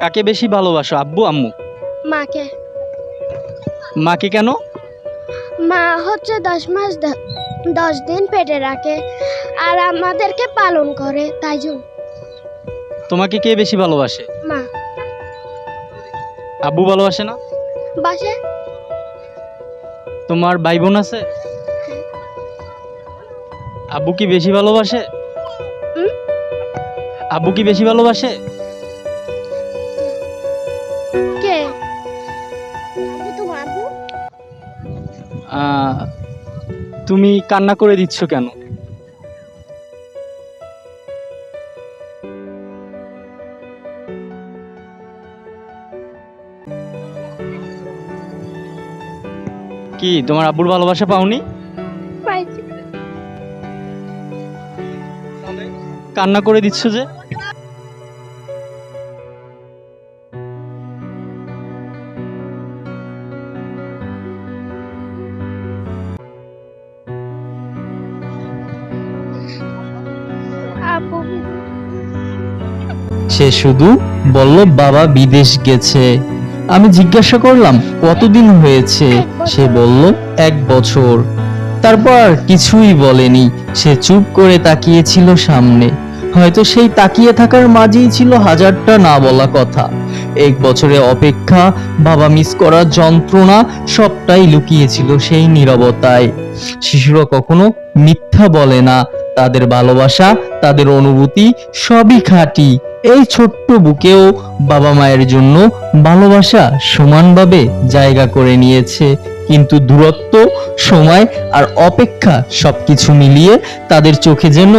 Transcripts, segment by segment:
কাকে বেশি ভালোবাসো, আব্বু আম্মু? মাকে। মাকে কেন? মা হচ্ছে 10 মাস 10 দিন পেটে রাখে আর আমাদেরকে পালন করে, তাই জন্য। তোমাকে কে বেশি ভালোবাসে? মা। আব্বু ভালোবাসে না? বাসে। তোমার ভাই বোন আছে? আব্বু কি বেশি ভালোবাসে? হুম? আব্বু কি বেশি ভালোবাসে? কে? তোমার আব্বু? তুমি কান্না করে দিচ্ছ কেন? কি তোমার আব্বুর ভালোবাসা পাওনি? পাইছি। কান্না করে দিচ্ছ যে? আব্বু সে শুধু বলল বাবা বিদেশ গেছে। আমি জিজ্ঞাসা করলাম কতদিন হয়েছে? সে বলল 1 বছর। তারপর আর কিছুই বলেনি, সে চুপ করে তাকিয়েছিল সামনে। হয়তো সেই তাকিয়ে থাকার মাঝেই ছিল হাজারটা না বলা কথা। 1 বছরের অপেক্ষা, বাবা মিস করার যন্ত্রণা, সবটাই লুকিয়েছিল সেই নীরবতায়। শিশুরা কখনো মিথ্যা বলে না, তাদের ভালোবাসা, তাদের অনুভূতি সবই খাঁটি। এই ছোট্ট বুকেও বাবা মায়ের জন্য ভালোবাসা সমানভাবে জায়গা করে নিয়েছে। কিন্তু দূরত্ব, সময় আর অপেক্ষা সবকিছু মিলিয়ে তাদের চোখে যেন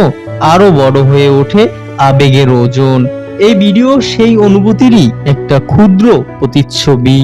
আরো বড় হয়ে ওঠে আবেগের ওজন। এই ভিডিও সেই অনুভূতিরই একটা ক্ষুদ্র প্রতিচ্ছবি।